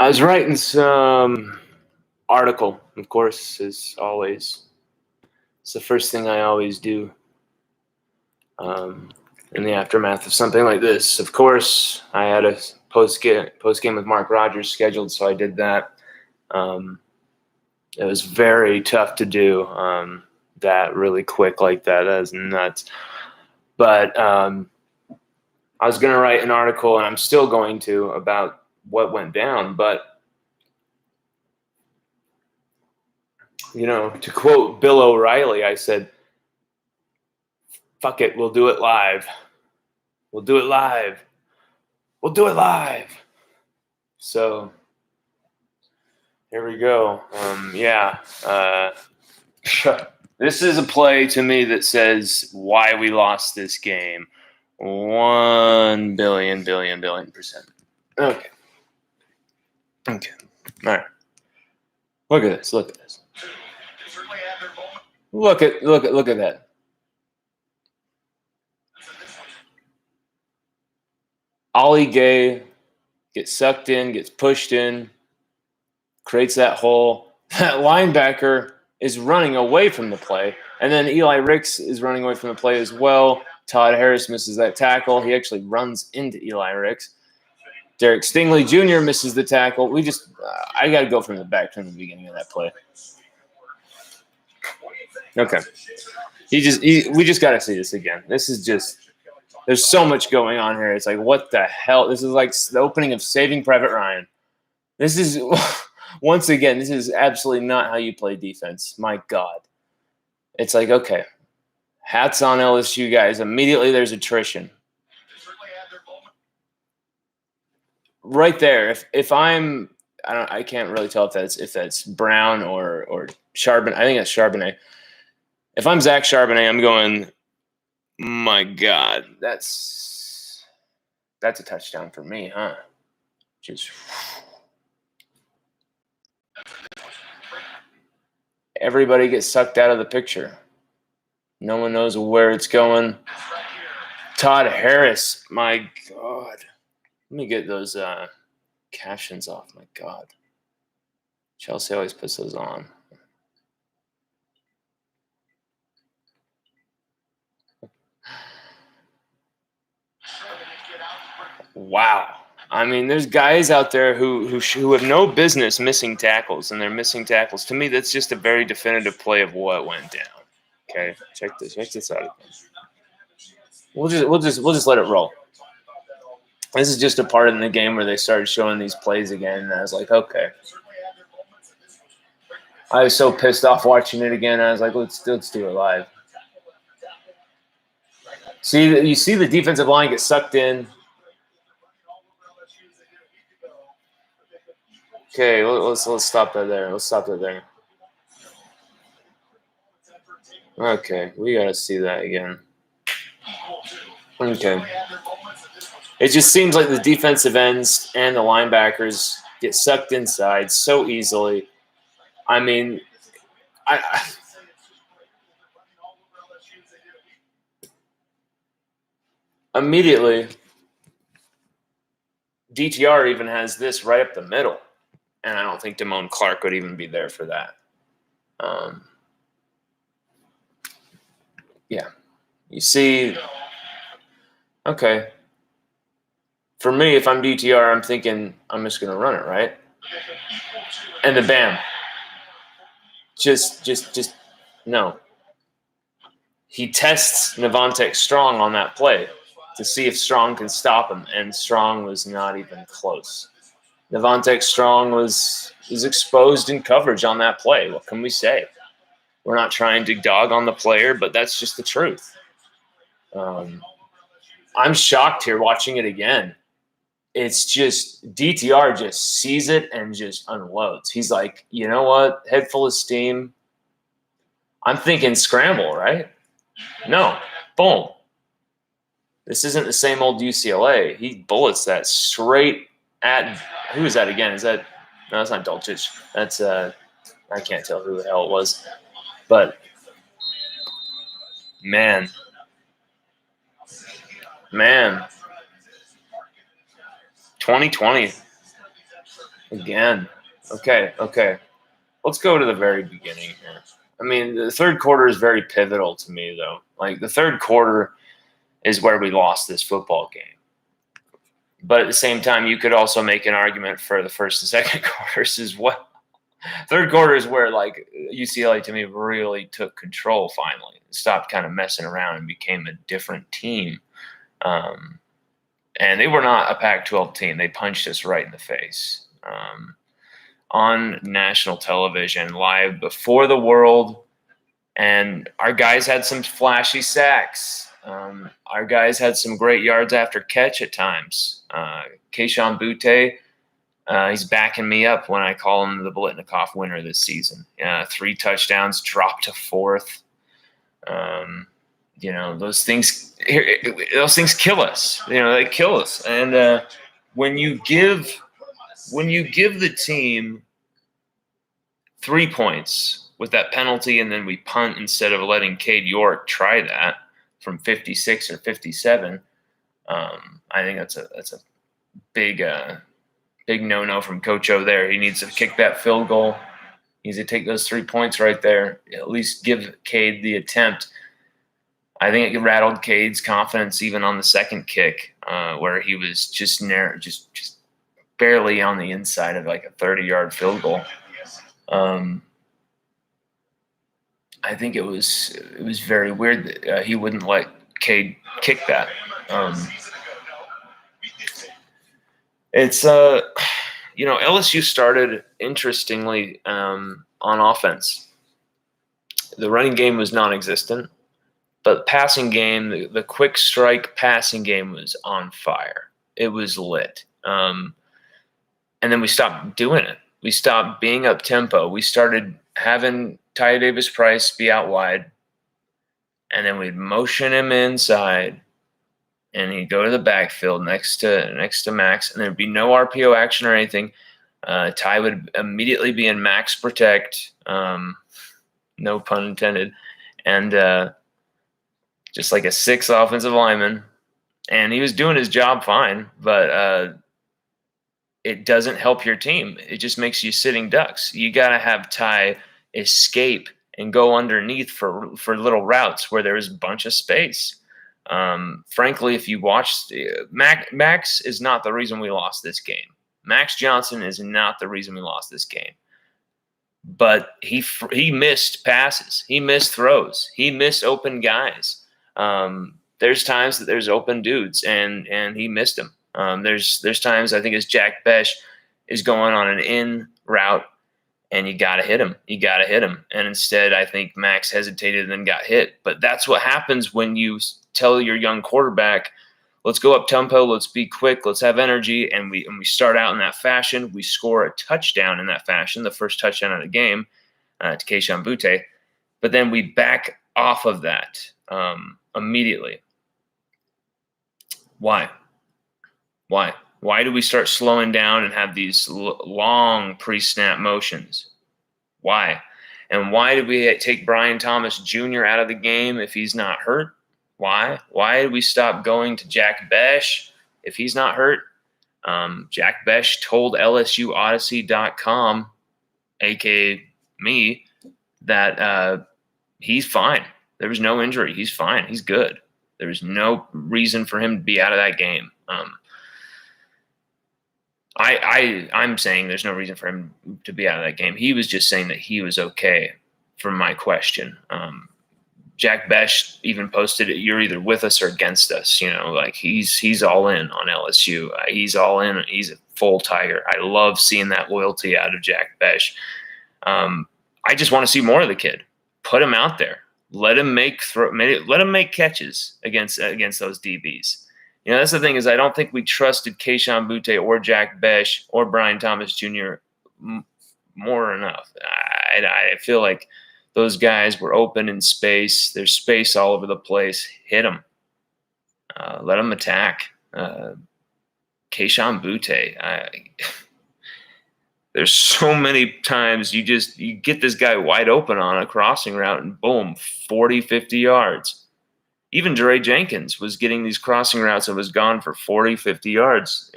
I was writing some article, of course, as always. It's the first thing I always do in the aftermath of something like this. Of course, I had a post game with Mark Rogers scheduled, so I did that. It was very tough to do that really quick like that. That is nuts. But I was going to write an article, and I'm still going to, about what went down. But, you know, to quote Bill O'Reilly, I said, fuck it, we'll do it live. We'll do it live. We'll do it live. So here we go. This is a play to me that says why we lost this game. 1 billion %. Okay. All right. Look at this. Look at this. Look at that. Ollie Gay gets sucked in, gets pushed in, creates that hole. That linebacker is running away from the play. And then Eli Ricks is running away from the play as well. Todd Harris misses that tackle. He actually runs into Eli Ricks. Derek Stingley Jr. misses the tackle. I got to go from the beginning of that play. Okay. We just got to see this again. This is just, there's so much going on here. It's like, what the hell? This is like the opening of Saving Private Ryan. This is, once again, this is absolutely not how you play defense. My God. It's like, okay, hats on LSU guys. Immediately there's attrition. Right there. If I can't really tell if that's Brown or Charbonnet. I think that's Charbonnet. If I'm Zach Charbonnet, I'm going, my God, that's a touchdown for me, huh? Just everybody gets sucked out of the picture. No one knows where it's going. Todd Harris, my God. Let me get those captions off. My God. Chelsea always puts those on. Wow. I mean, there's guys out there who have no business missing tackles, and they're missing tackles. To me, that's just a very definitive play of what went down. Okay, check this out again. We'll just let it roll. This is just a part in the game where they started showing these plays again, and I was like, okay. I was so pissed off watching it again. I was like, let's do it live. You see the defensive line get sucked in. Okay, let's stop that there. Let's stop that there. Okay, we gotta see that again. Okay. It just seems like the defensive ends and the linebackers get sucked inside so easily. I mean, immediately, DTR even has this right up the middle. And I don't think Damone Clark would even be there for that. Yeah. You see, okay. For me, if I'm DTR, I'm thinking I'm just going to run it, right? And then bam. Just no. He tests Navonte Strong on that play to see if Strong can stop him, and Strong was not even close. Navonte Strong was exposed in coverage on that play. What can we say? We're not trying to dog on the player, but that's just the truth. I'm shocked here watching it again. It's just DTR just sees it and just unloads. He's like, you know what? Head full of steam. I'm thinking scramble, right? No. Boom. This isn't the same old UCLA. He bullets that straight at – who is that again? Is that – no, that's not Dulcich. That's I can't tell who the hell it was. But, man. 2020. Again. Okay. Let's go to the very beginning here. I mean, the third quarter is very pivotal to me, though. Like, the third quarter is where we lost this football game. But at the same time, you could also make an argument for the first and second quarters as well. Third quarter is where, like, UCLA to me really took control finally. Stopped kind of messing around and became a different team. And they were not a Pac-12 team. They punched us right in the face. On national television, live before the world. And our guys had some flashy sacks. Our guys had some great yards after catch at times. Kayshon Boutte, he's backing me up when I call him the Biletnikoff winner this season. 3 touchdowns, dropped to 4th. Those things kill us. They kill us. And when you give the team 3 points with that penalty, and then we punt instead of letting Cade York try that from 56 or 57, I think that's a big no-no from Coach O there. He needs to kick that field goal. He needs to take those 3 points right there. At least give Cade the attempt. I think it rattled Cade's confidence even on the second kick, where he was just barely on the inside of like a 30-yard field goal. I think it was very weird that he wouldn't let Cade kick that. LSU started interestingly on offense. The running game was non-existent, but passing game, the quick strike passing game was on fire. It was lit. And then we stopped doing it. We stopped being up tempo. We started having Ty Davis-Price be out wide, and then we'd motion him inside, and he'd go to the backfield next to Max, and there'd be no RPO action or anything. Ty would immediately be in max protect, no pun intended, and just like a 6 offensive lineman, and he was doing his job fine, but it doesn't help your team. It just makes you sitting ducks. You got to have Ty escape and go underneath for little routes where there is a bunch of space. Frankly, if you watch, Max is not the reason we lost this game. Max Johnson is not the reason we lost this game. But he missed passes. He missed throws. He missed open guys. There's times that there's open dudes, and he missed them. There's times I think as Jack Besh is going on an in route, and you got to hit him. And instead, I think Max hesitated and then got hit. But that's what happens when you tell your young quarterback, let's go up tempo, let's be quick, let's have energy, and we start out in that fashion. We score a touchdown in that fashion, the first touchdown of the game to Kayshon Boutte. But then we back off of that immediately. Why? Why do we start slowing down and have these long pre-snap motions? Why? And why did we take Brian Thomas Jr. out of the game if he's not hurt? Why? Why did we stop going to Jack Besh if he's not hurt? Jack Besh told LSUOdyssey.com, a.k.a. me, that he's fine. There was no injury. He's fine. He's good. There was no reason for him to be out of that game. I'm saying there's no reason for him to be out of that game. He was just saying that he was okay from my question. Jack Besh even posted it, you're either with us or against us. Like he's all in on LSU. He's all in. He's a full Tiger. I love seeing that loyalty out of Jack Besh. I just want to see more of the kid. Put him out there. Let him make catches against those DBs. That's the thing is I don't think we trusted Kayshon Boutte or Jack Besh or Brian Thomas Jr. more enough. I feel like those guys were open in space. There's space all over the place. Hit them. Let them attack. Kayshon Boutte. There's so many times you get this guy wide open on a crossing route and boom, 40, 50 yards. Even Dre Jenkins was getting these crossing routes and was gone for 40, 50 yards.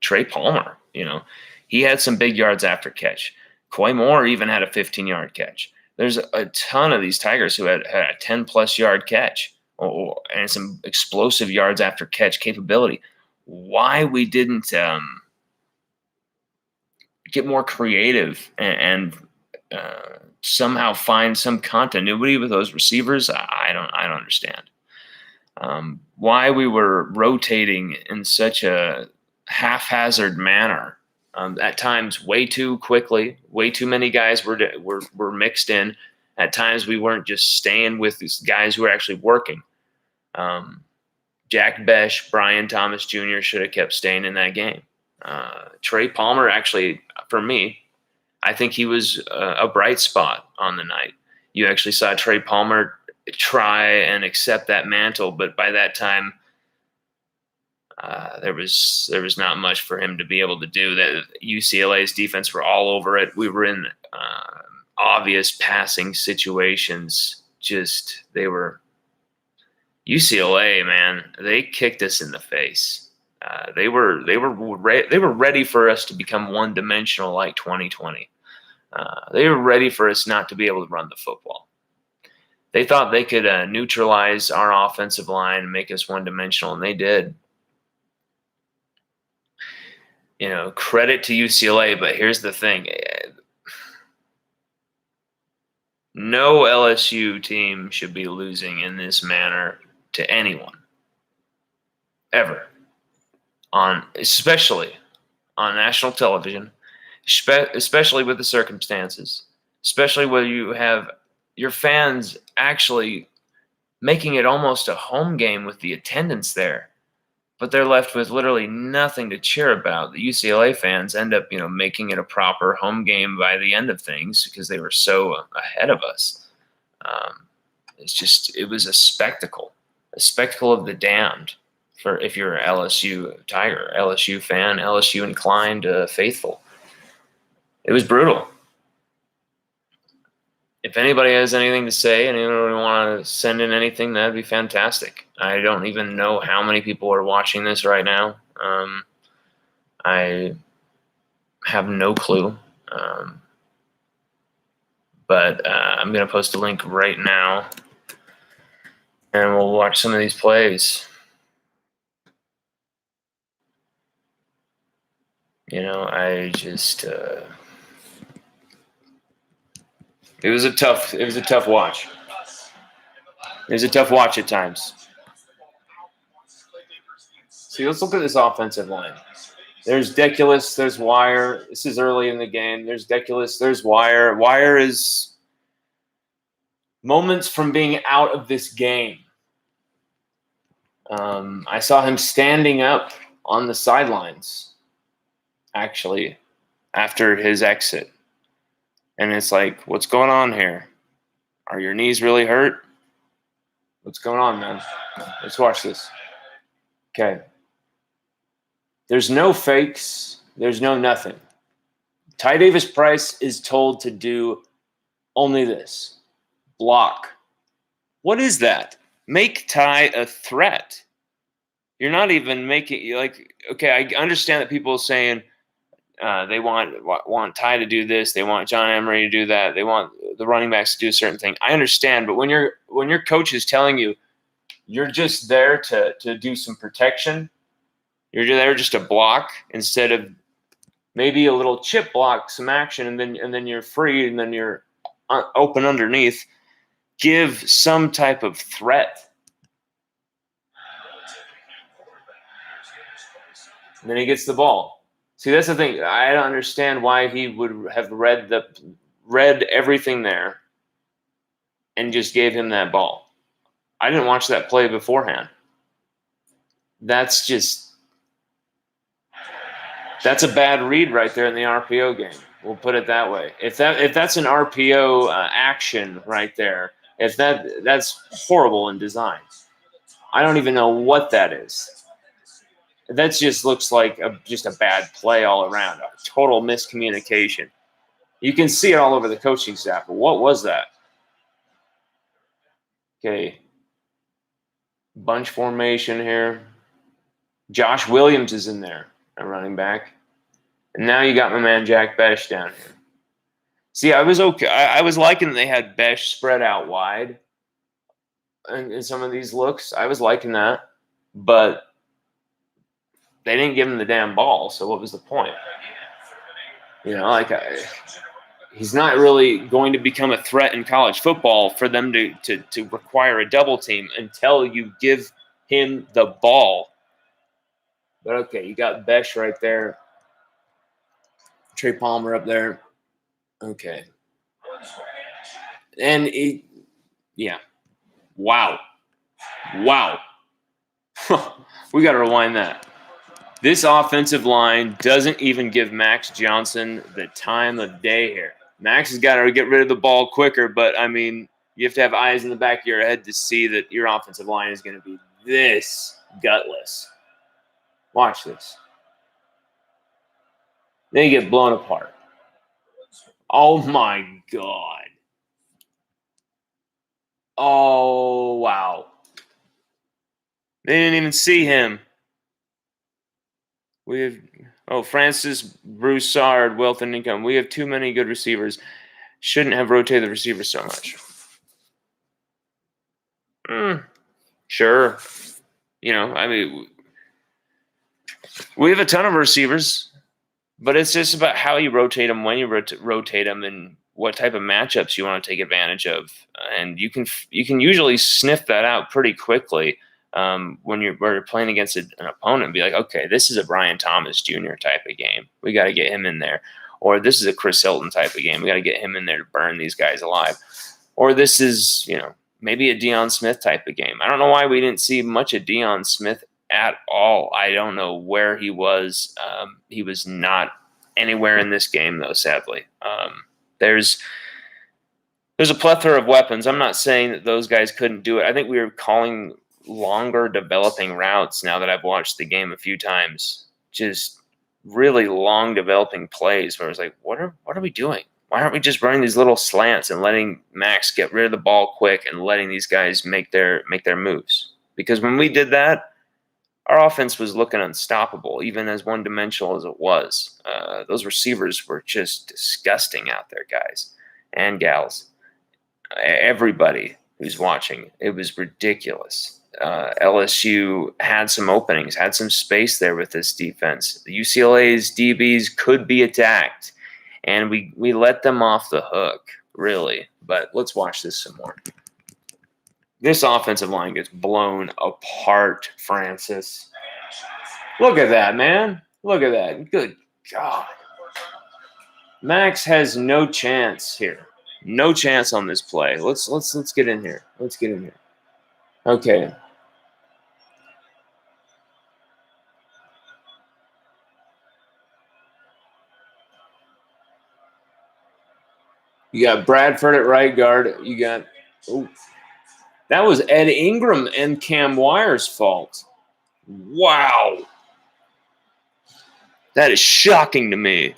Trey Palmer, he had some big yards after catch. Coy Moore even had a 15-yard catch. There's a ton of these Tigers who had a 10-plus yard catch and some explosive yards after catch capability. Why we didn't get more creative and somehow find some continuity with those receivers, I don't understand. Why we were rotating in such a haphazard manner, at times way too quickly, way too many guys were mixed in. At times we weren't just staying with these guys who were actually working. Jack Besh, Brian Thomas Jr. should have kept staying in that game. Trey Palmer, actually, for me, I think he was a bright spot on the night. You actually saw Trey Palmer try and accept that mantle, but by that time, there was not much for him to be able to do. That UCLA's defense were all over it. We were in obvious passing situations. Just they were UCLA, man. They kicked us in the face. They were ready for us to become one-dimensional like 2020. They were ready for us not to be able to run the football. They thought they could neutralize our offensive line and make us one-dimensional, and they did. Credit to UCLA, but here's the thing. No LSU team should be losing in this manner to anyone, ever. Especially on national television, especially with the circumstances, especially where you have your fans actually making it almost a home game with the attendance there, but they're left with literally nothing to cheer about. The UCLA fans end up, making it a proper home game by the end of things because they were so ahead of us. It was a spectacle of the damned. For if you're an LSU Tiger, LSU fan, LSU inclined, faithful. It was brutal. If anybody has anything to say, anyone want to send in anything, that'd be fantastic. I don't even know how many people are watching this right now. I have no clue. But I'm going to post a link right now, and we'll watch some of these plays. I just it was a tough watch. It was a tough watch at times. See, let's look at this offensive line. There's Deculus, there's Wire. This is early in the game. There's Deculus, there's Wire. Wire is moments from being out of this game. I saw him standing up on the sidelines, actually, after his exit. And it's like, what's going on here? Are your knees really hurt? What's going on, man? Let's watch this. Okay. There's no fakes. There's no nothing. Ty Davis Price is told to do only this. Block. What is that? Make Ty a threat. You're not even making, okay, I understand that people are saying they want Ty to do this. They want John Emery to do that. They want the running backs to do a certain thing. I understand, but when your coach is telling you you're just there to do some protection, you're there just to block instead of maybe a little chip block, some action, and then you're free, and then you're open underneath. Give some type of threat. And then he gets the ball. See, that's the thing. I don't understand why he would have read everything there and just gave him that ball. I didn't watch that play beforehand. That's a bad read right there in the RPO game. We'll put it that way. If that's an RPO action right there, that's horrible in design. I don't even know what that is. That just looks like just a bad play all around, a total miscommunication. You can see it all over the coaching staff. But what was that? Okay. Bunch formation here. Josh Williams is in there. a running back. And now you got my man Jack Besh down here. See, I was okay. I was liking that they had Besh spread out wide in some of these looks. I was liking that. But they didn't give him the damn ball, so what was the point? He's not really going to become a threat in college football for them to require a double team until you give him the ball. But okay, you got Besh right there. Trey Palmer up there. Okay. And wow. We got to rewind that. This offensive line doesn't even give Max Johnson the time of day here. Max has got to get rid of the ball quicker, but, I mean, you have to have eyes in the back of your head to see that your offensive line is going to be this gutless. Watch this. Then you get blown apart. Oh, my God. Oh, wow. They didn't even see him. We have, Francis Broussard, wealth and income. We have too many good receivers. Shouldn't have rotated the receivers so much. Sure. I mean, we have a ton of receivers, but it's just about how you rotate them, when you rotate them, and what type of matchups you want to take advantage of. And you can usually sniff that out pretty quickly. When you're playing against an opponent, and be like, okay, this is a Brian Thomas Jr. type of game. We got to get him in there. Or this is a Chris Hilton type of game. We got to get him in there to burn these guys alive. Or this is, maybe a Deion Smith type of game. I don't know why we didn't see much of Deion Smith at all. I don't know where he was. He was not anywhere in this game, though, sadly. There's a plethora of weapons. I'm not saying that those guys couldn't do it. I think we were calling longer developing routes now that I've watched the game a few times. Just really long developing plays where it's like, what are we doing? Why aren't we just running these little slants and letting Max get rid of the ball quick and letting these guys make their moves? Because when we did that, our offense was looking unstoppable, even as one-dimensional as it was. Those receivers were just disgusting out there, guys and gals. Everybody who's watching, it was ridiculous. LSU had some openings, had some space there with this defense. The UCLA's DBs could be attacked, and we let them off the hook, really. But let's watch this some more. This offensive line gets blown apart, Francis. Look at that, man. Look at that. Good God. Max has no chance here. No chance on this play. Let's get in here. Let's get in here. Okay. You got Bradford at right guard. You got that was Ed Ingram and Cam Wire's fault. Wow. That is shocking to me.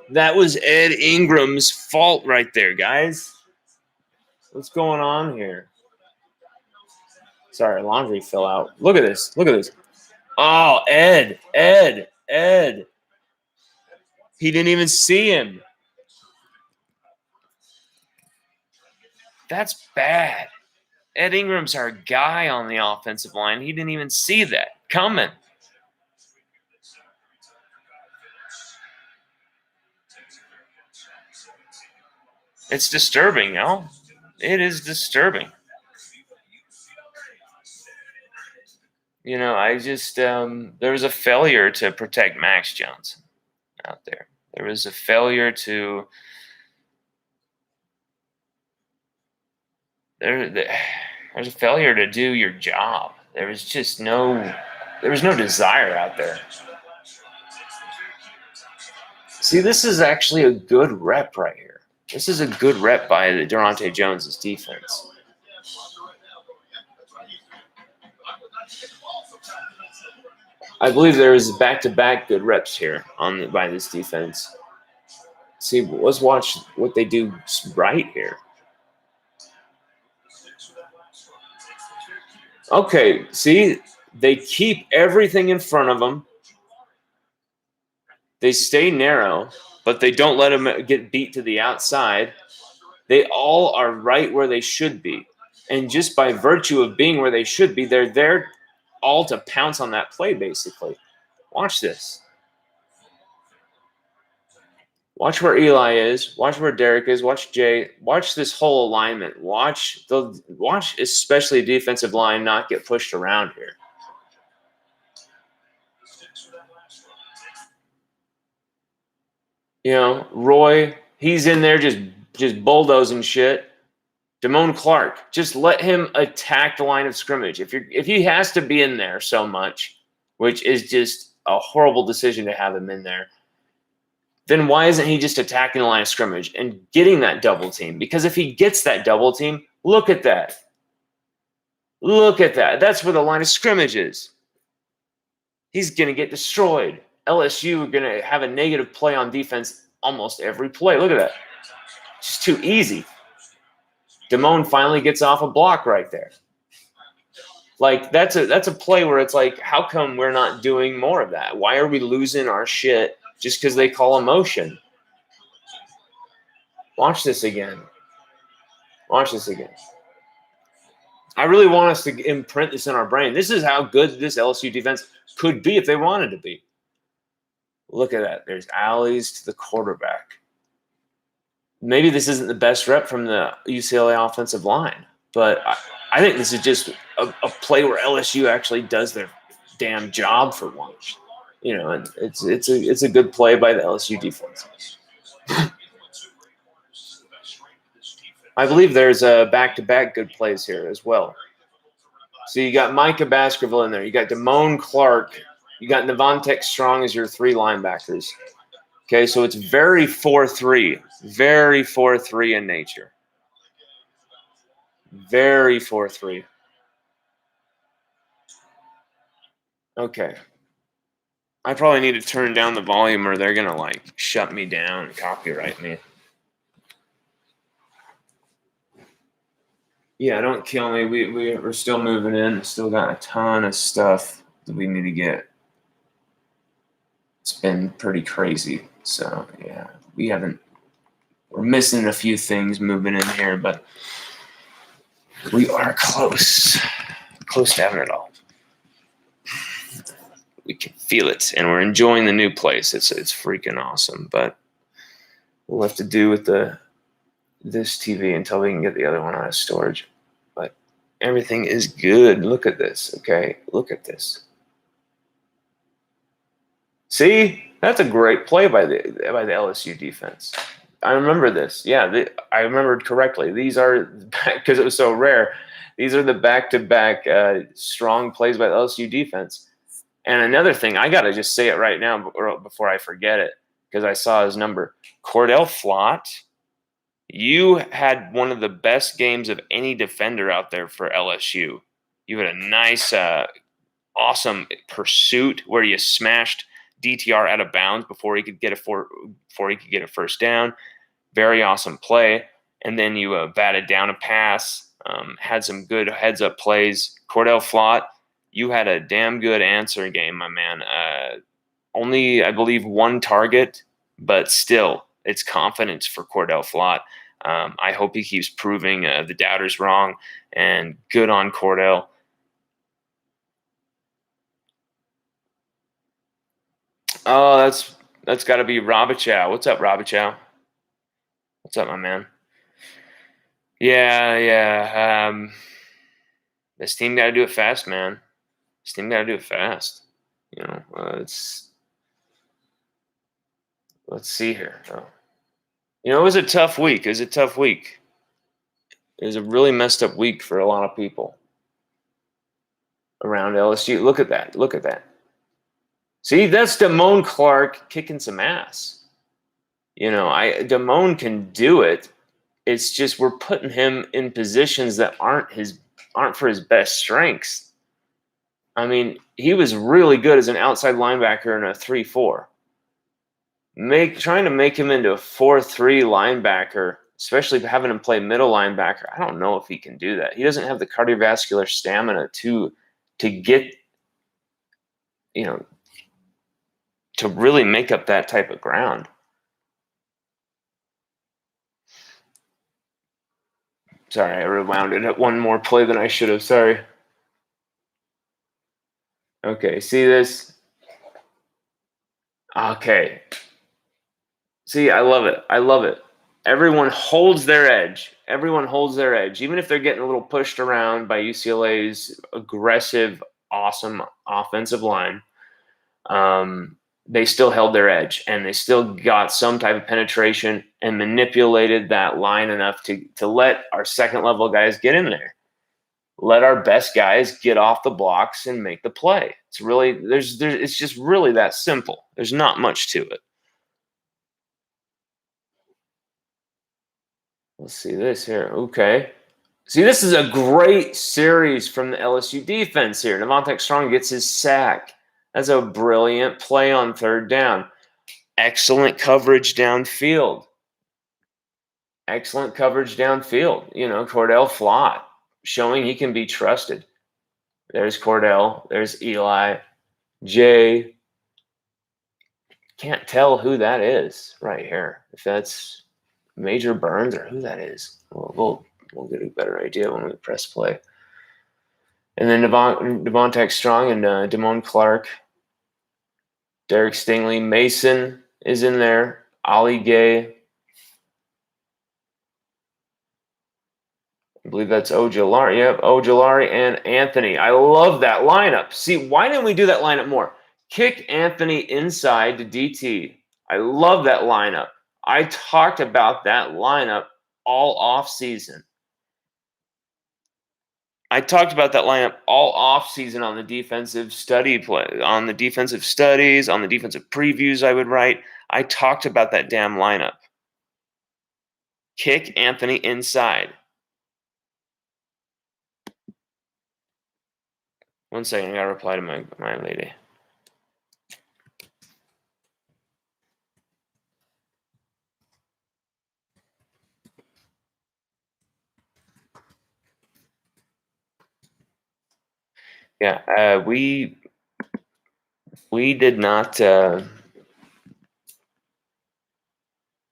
That was Ed Ingram's fault right there, guys. What's going on here? Sorry, laundry fell out. Look at this. Look at this. Oh, Ed. He didn't even see him. That's bad. Ed Ingram's our guy on the offensive line. He didn't even see that coming. It's disturbing, y'all. It is disturbing. I just there was a failure to protect Max Johnson out there. There was a failure to there's a failure to do your job. There was no desire out there. See, this is actually a good rep right here. This is a good rep by the Durante Jones' defense. I believe there is back-to-back good reps here by this defense. See, let's watch what they do right here. Okay, see, they keep everything in front of them. They stay narrow, but they don't let them get beat to the outside. They all are right where they should be. And just by virtue of being where they should be, they're there all to pounce on that play, basically. Watch this. Watch where Eli is. Watch where Derek is. Watch Jay. Watch this whole alignment. Watch especially defensive line not get pushed around here. You know, Roy, he's in there just bulldozing shit. Damone Clark, just let him attack the line of scrimmage. If he has to be in there so much, which is just a horrible decision to have him in there, then why isn't he just attacking the line of scrimmage and getting that double team? Because if he gets that double team, look at that. Look at that. That's where the line of scrimmage is. He's going to get destroyed. LSU are going to have a negative play on defense almost every play. Look at that. Just too easy. Damone finally gets off a block right there. Like, that's a play where it's like, how come we're not doing more of that? Why are we losing our shit just because they call a motion? Watch this again. Watch this again. I really want us to imprint this in our brain. This is how good this LSU defense could be if they wanted to be. Look at that. There's alleys to the quarterback. Maybe this isn't the best rep from the UCLA offensive line, but I think this is just a play where LSU actually does their damn job for once. You know, and it's a good play by the LSU defense. I believe there's a back-to-back good plays here as well. So you got Micah Baskerville in there. You got Damone Clark. You got Navontek Strong as your three linebackers. Okay, so it's very 4-3. Very 4-3 in nature. Very 4-3. Okay. I probably need to turn down the volume or they're going to, like, shut me down and copyright me. Yeah, don't kill me. We're still moving in. Still got a ton of stuff that we need to get. It's been pretty crazy. So, yeah, we're missing a few things moving in here, but we are close to having it all. We can feel it, and we're enjoying the new place. It's freaking awesome, but we'll have to do with this TV until we can get the other one out of storage. But everything is good. Look at this, okay? Look at this. See? That's a great play by the LSU defense. I remember this. Yeah, I remembered correctly. These are, because it was so rare, these are the back-to-back strong plays by the LSU defense. And another thing, I got to just say it right now before I forget it, because I saw his number. Cordell Flott, you had one of the best games of any defender out there for LSU. You had a nice, awesome pursuit where you smashed DTR out of bounds before he could get a first down. Very awesome play. And then you batted down a pass, had some good heads-up plays. Cordell Flott, you had a damn good answer game, my man. Only, I believe, one target, but still, it's confidence for Cordell Flott. I hope he keeps proving the doubters wrong, and good on Cordell. Oh, that's got to be Robichow. What's up, Robichow? What's up, my man? Yeah. This team got to do it fast, man. This team got to do it fast. You know, let's see here. Oh. You know, it was a tough week. It was a really messed up week for a lot of people around LSU. Look at that. See, that's Damone Clark kicking some ass. You know, Damone can do it. It's just we're putting him in positions that aren't for his best strengths. I mean, he was really good as an outside linebacker in a 3-4. Trying to make him into a 4-3 linebacker, especially having him play middle linebacker, I don't know if he can do that. He doesn't have the cardiovascular stamina to get, to really make up that type of ground. Sorry, I rewound it at one more play than I should have. Sorry. Okay, see this? Okay. See, I love it. I love it. Everyone holds their edge. Everyone holds their edge. Even if they're getting a little pushed around by UCLA's aggressive, awesome offensive line, they still held their edge, and they still got some type of penetration and manipulated that line enough to let our second level guys get in there. Let our best guys get off the blocks and make the play. It's really it's just really that simple. There's not much to it. Let's see this here. Okay. See, this is a great series from the LSU defense here. Devontae Strong gets his sack. That's a brilliant play on third down. Excellent coverage downfield. Excellent coverage downfield. Cordell Flott showing he can be trusted. There's Cordell. There's Eli. Jay. Can't tell who that is right here. If that's Major Burns or who that is. We'll get a better idea when we press play. And then Devontae Strong and Damone Clark. Derek Stingley. Mason is in there. Ali Gay. I believe that's Ojulari. Yep, Ojulari and Anthony. I love that lineup. See, why didn't we do that lineup more? Kick Anthony inside to DT. I love that lineup. I talked about that lineup all off season. I talked about that lineup all off season on the defensive study play, on the defensive studies, on the defensive previews I would write. I talked about that damn lineup. Kick Anthony inside. 1 second, I gotta reply to my lady. Yeah, we did not. Oh,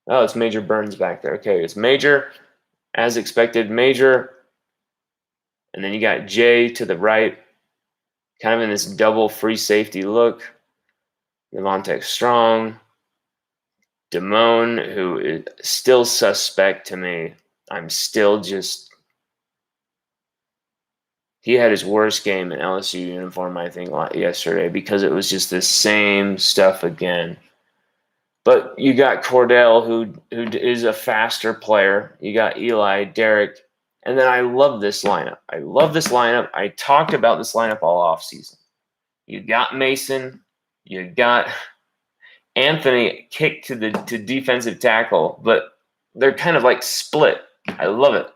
it's Major Burns back there. Okay, it's Major, as expected. Major, and then you got Jay to the right, kind of in this double free safety look. Devontae Strong, Damone, who is still suspect to me. I'm still just. He had his worst game in LSU uniform, I think, yesterday because it was just the same stuff again. But you got Cordell, who is a faster player. You got Eli, Derek, and then I love this lineup. I talked about this lineup all offseason. You got Mason. You got Anthony kicked to defensive tackle, but they're kind of like split. I love it.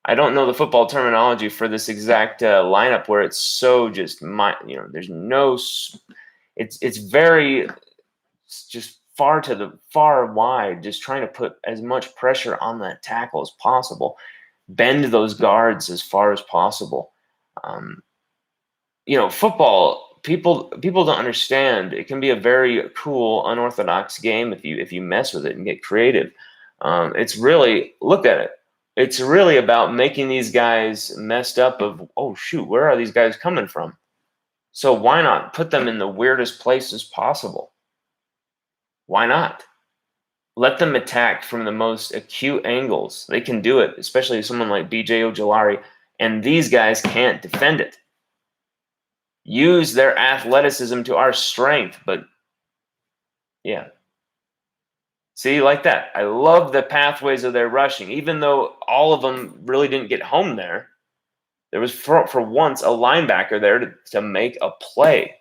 I don't know the football terminology for this exact lineup where it's so just there's no, it's very just far wide, just trying to put as much pressure on that tackle as possible, bend those guards as far as possible. Football, people don't understand. It can be a very cool, unorthodox game if you mess with it and get creative. It's really, look at it. It's really about making these guys messed up of, oh, shoot, where are these guys coming from? So why not put them in the weirdest places possible? Why not? Let them attack from the most acute angles. They can do it, especially someone like B.J. Ojulari, and these guys can't defend it. Use their athleticism to our strength, but yeah. See, like that. I love the pathways of their rushing. Even though all of them really didn't get home there, there was, for once, a linebacker there to make a play.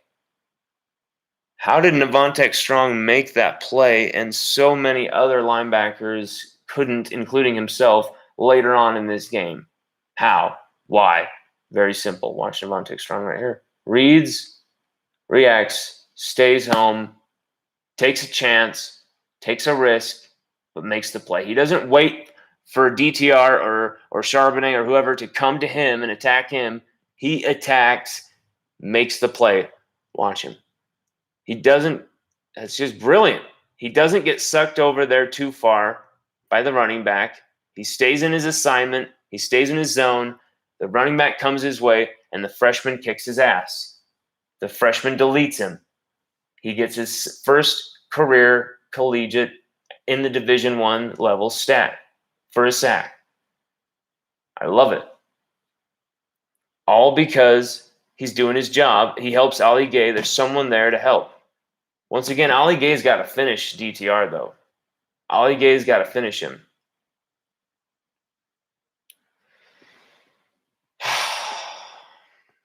How did Devontae Strong make that play and so many other linebackers couldn't, including himself, later on in this game? How? Why? Very simple. Watch Devontae Strong right here. Reads, reacts, stays home, takes a chance, takes a risk, but makes the play. He doesn't wait for DTR or Charbonnet or whoever to come to him and attack him. He attacks, makes the play. Watch him. He doesn't That's just brilliant. He doesn't get sucked over there too far by the running back. He stays in his assignment. He stays in his zone. The running back comes his way, and the freshman kicks his ass. The freshman deletes him. He gets his first career collegiate in the Division I level stat for a sack. I love it. All because he's doing his job. He helps Ali Gay. There's someone there to help. Once again, Ali Gay's got to finish DTR, though. Ali Gay's got to finish him.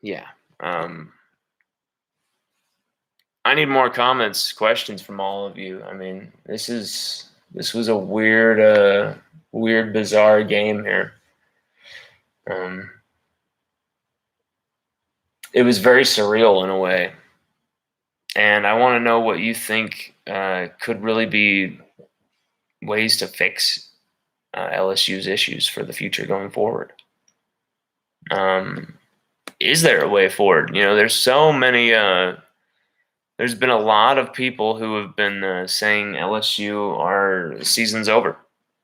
Yeah. I need more comments, questions from all of you. I mean, this was a weird, bizarre game here. It was very surreal in a way. And I want to know what you think could really be ways to fix LSU's issues for the future going forward. Is there a way forward? You know, there's so many. There's been a lot of people who have been saying LSU, our season's over,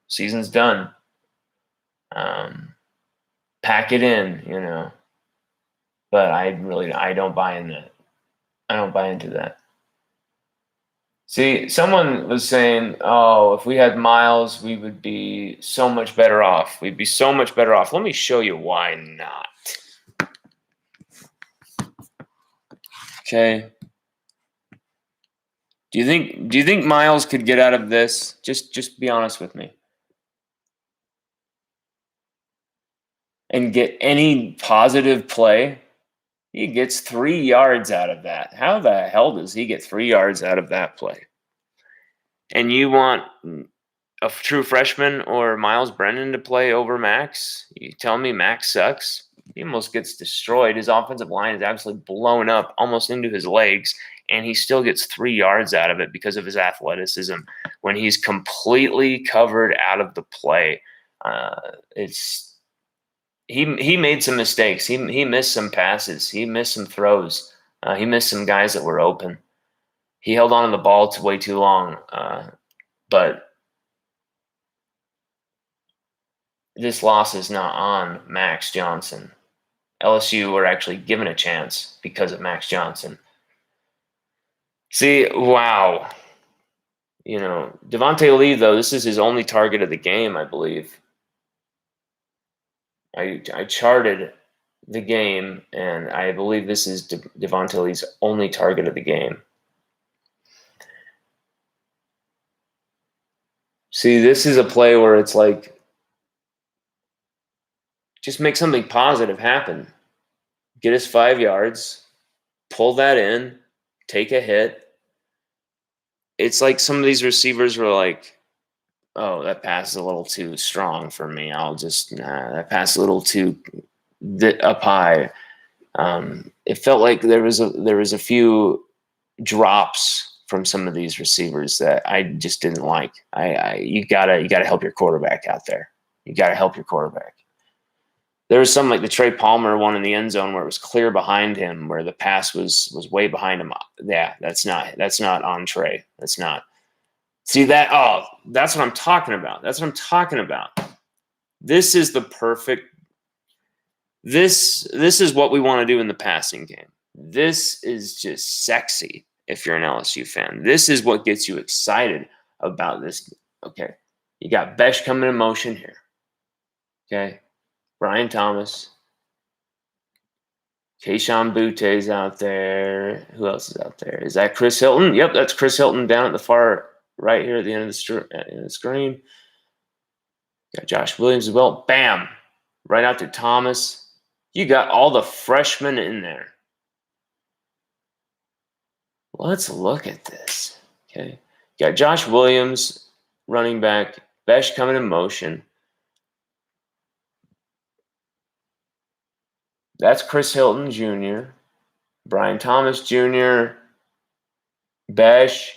season's done. Pack it in, you know. But I don't buy in that. I don't buy into that. See, someone was saying, oh, if we had Miles, we would be so much better off. We'd be so much better off. Let me show you why not. Okay. Do you think Miles could get out of this? Just be honest with me. And get any positive play? He gets 3 yards out of that. How the hell does he get 3 yards out of that play? And you want a true freshman or Miles Brennan to play over Max? You tell me Max sucks? He almost gets destroyed. His offensive line is absolutely blown up almost into his legs, and he still gets 3 yards out of it because of his athleticism when he's completely covered out of the play. He made some mistakes. He missed some passes. He missed some throws. He missed some guys that were open. He held on to the ball way too long. But this loss is not on Max Johnson. LSU were actually given a chance because of Max Johnson. See, wow. You know, Devontae Lee, though, this is his only target of the game, I believe. I charted the game, and I believe this is Devontae Lee's only target of the game. See, this is a play where it's like, just make something positive happen. Get us 5 yards, pull that in, take a hit. It's like some of these receivers were like, oh, that pass is a little too strong for me. That pass is a little too up high. It felt like there was a few drops from some of these receivers that I just didn't like. You gotta help your quarterback out there. You gotta help your quarterback. There was some like the Trey Palmer one in the end zone where it was clear behind him, where the pass was way behind him. Yeah, that's not on Trey. That's not. See that? Oh, that's what I'm talking about. That's what I'm talking about. This is the perfect. This is what we want to do in the passing game. This is just sexy if you're an LSU fan. This is what gets you excited about this. Okay, you got Besh coming in motion here. Okay, Brian Thomas. Kayshon Boutte out there. Who else is out there? Is that Chris Hilton? Yep, that's Chris Hilton down at the far right here at the end of the screen. Got Josh Williams as well. Bam! Right out to Thomas. You got all the freshmen in there. Let's look at this. Okay. You got Josh Williams, running back. Besh coming in motion. That's Chris Hilton Jr., Brian Thomas Jr., Besh.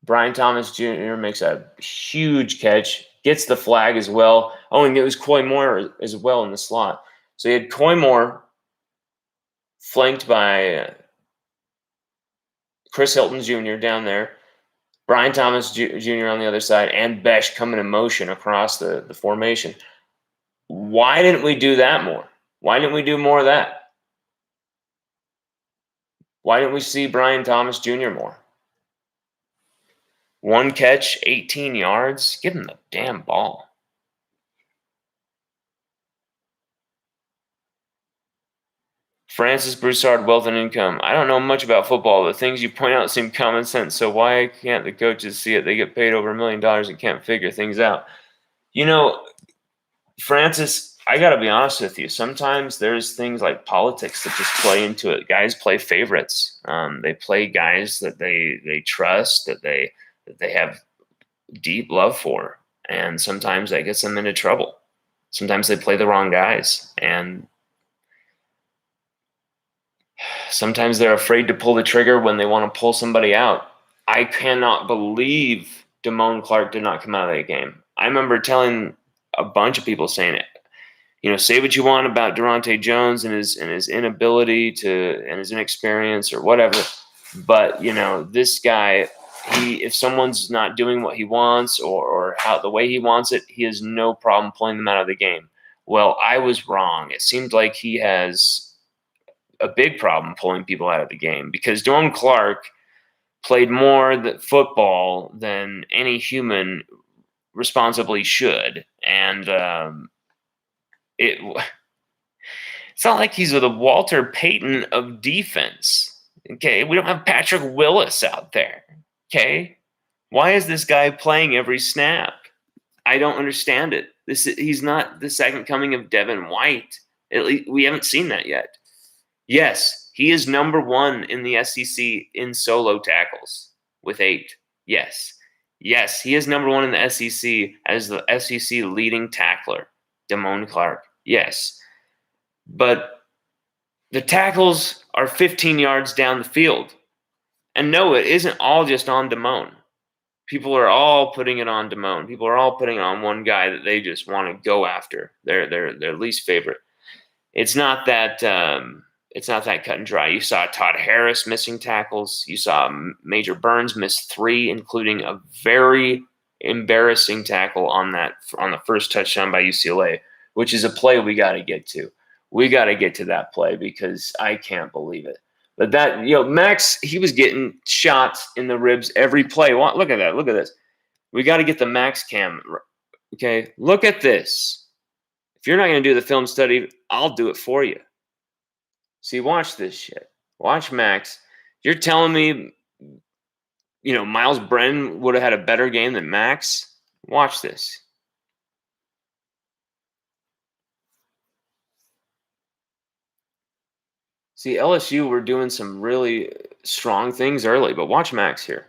Brian Thomas Jr. makes a huge catch, gets the flag as well. Oh, and it was Coy Moore as well in the slot. So you had Coy Moore flanked by Chris Hilton Jr. down there, Brian Thomas Jr. on the other side, and Besh coming in motion across the formation. Why didn't we do that more? Why didn't we do more of that? Why didn't we see Brian Thomas Jr. more? 1 catch, 18 yards. Give him the damn ball. Francis Broussard, Wealth and Income. I don't know much about football. The things you point out seem common sense. So why can't the coaches see it? They get paid over $1 million and can't figure things out. You know, Francis, I got to be honest with you. Sometimes there's things like politics that just play into it. Guys play favorites. They play guys that they trust, that they have deep love for, and sometimes that gets them into trouble. Sometimes they play the wrong guys, and sometimes they're afraid to pull the trigger when they want to pull somebody out. I cannot believe Damone Clark did not come out of that game. I remember telling a bunch of people saying it. You know, say what you want about Durante Jones and his inability to, and his inexperience or whatever, but you know, this guy, if someone's not doing what he wants or how the way he wants it, he has no problem pulling them out of the game. Well, I was wrong. It seemed like he has a big problem pulling people out of the game because Damone Clark played more football than any human responsibly should, and it's not like he's the Walter Payton of defense. Okay, we don't have Patrick Willis out there. Okay, why is this guy playing every snap? I don't understand it. He's not the second coming of Devin White. At least we haven't seen that yet. Yes, he is number 1 in the SEC in solo tackles with 8. Yes, he is number 1 in the SEC as the SEC leading tackler, Damone Clark. Yes, but the tackles are 15 yards down the field. And no, it isn't all just on Damone. People are all putting it on Damone. People are all putting it on one guy that they just want to go after. Their least favorite. It's not that cut and dry. You saw Todd Harris missing tackles. You saw Major Burns miss 3, including a very embarrassing tackle on the first touchdown by UCLA, which is a play we got to get to. We got to get to that play because I can't believe it. But that, Max, he was getting shots in the ribs every play. Look at that. Look at this. We got to get the Max cam. Okay, look at this. If you're not going to do the film study, I'll do it for you. See, watch this shit. Watch Max. You're telling me, Miles Brennan would have had a better game than Max? Watch this. See, LSU were doing some really strong things early, but watch Max here.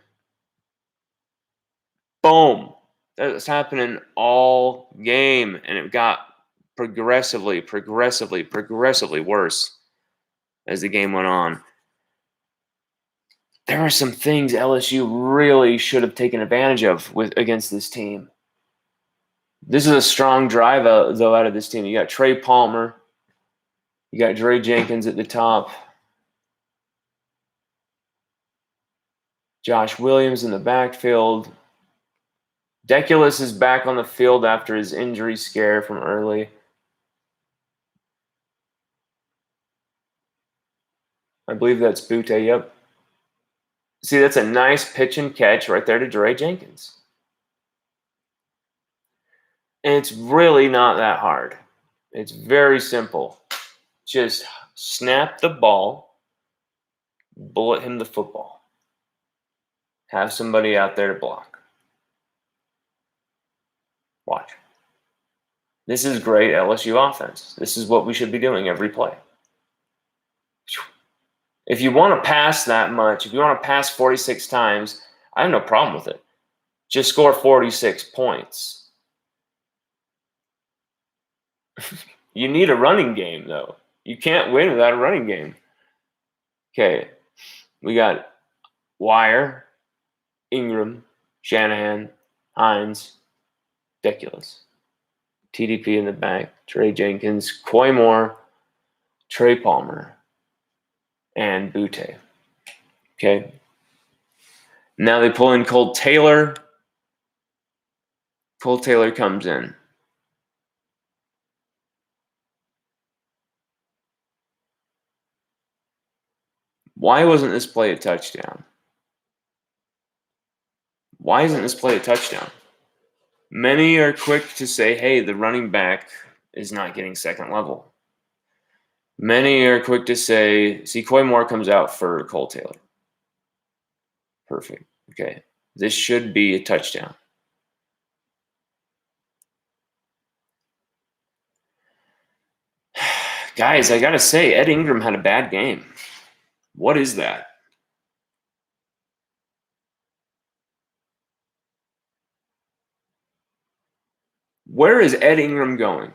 Boom. That's happening all game, and it got progressively worse as the game went on. There are some things LSU really should have taken advantage of against this team. This is a strong drive, though, out of this team. You got Trey Palmer. You got Dre Jenkins at the top. Josh Williams in the backfield. Deculus is back on the field after his injury scare from early. I believe that's Butte, yep. See, that's a nice pitch and catch right there to Dre Jenkins. And it's really not that hard. It's very simple. Just snap the ball, bullet him the football. Have somebody out there to block. Watch. This is great LSU offense. This is what we should be doing every play. If you want to pass that much, if you want to pass 46 times, I have no problem with it. Just score 46 points. You need a running game, though. You can't win without a running game. Okay, we got Wire, Ingram, Shanahan, Hines, Deculus. TDP in the back, Trey Jenkins, Coy Moore, Trey Palmer, and Butte. Okay. Now they pull in Cole Taylor. Cole Taylor comes in. Why wasn't this play a touchdown? Why isn't this play a touchdown? Many are quick to say, hey, the running back is not getting second level. Many are quick to say, see, Coy Moore comes out for Cole Taylor. Perfect. Okay. This should be a touchdown. Guys, I got to say, Ed Ingram had a bad game. What is that? Where is Ed Ingram going?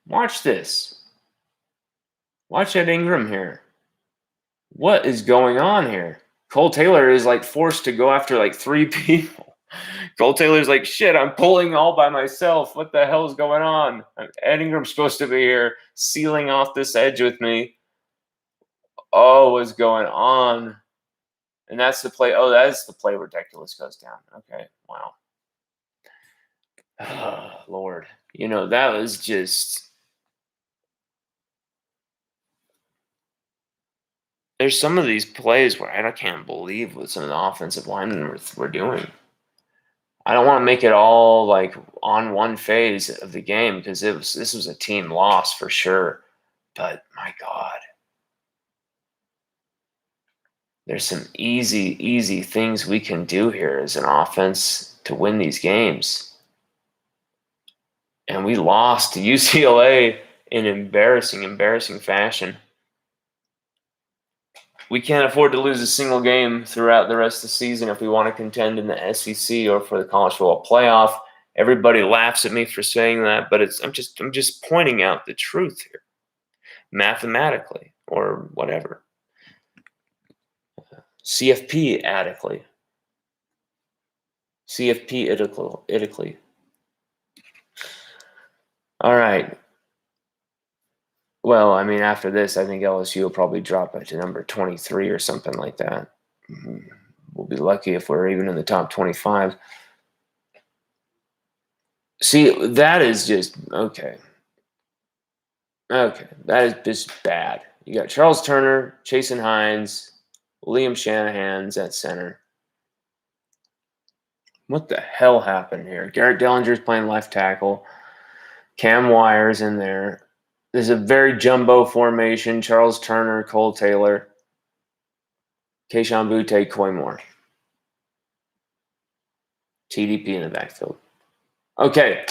Watch this. Watch Ed Ingram here. What is going on here? Cole Taylor is like forced to go after like 3 people. Cole Taylor's like, shit, I'm pulling all by myself. What the hell is going on? Ed Ingram's supposed to be here sealing off this edge with me. Oh, what's going on? And that's the play. Oh, that is the play where Ridiculous goes down. Okay, wow. Oh, Lord. You know, that was just... There's some of these plays where I can't believe what some of the offensive linemen were doing. I don't want to make it all like on one phase of the game because this was a team loss for sure. But my God, there's some easy things we can do here as an offense to win these games. And we lost to UCLA in embarrassing fashion. We can't afford to lose a single game throughout the rest of the season if we want to contend in the SEC or for the college football playoff. Everybody laughs at me for saying that, but I'm just pointing out the truth here, mathematically or whatever, CFP-atically. All right. Well, I mean, after this, I think LSU will probably drop it to number 23 or something like that. We'll be lucky if we're even in the top 25. See, that is just okay. Okay, that is just bad. You got Charles Turner, Chasen Hines, Liam Shanahan's at center. What the hell happened here? Garrett Dellinger's playing left tackle. Cam Wire's in there. There's a very jumbo formation. Charles Turner, Cole Taylor, Kayshon Boutte, Coy Moore. TDP in the backfield. Okay.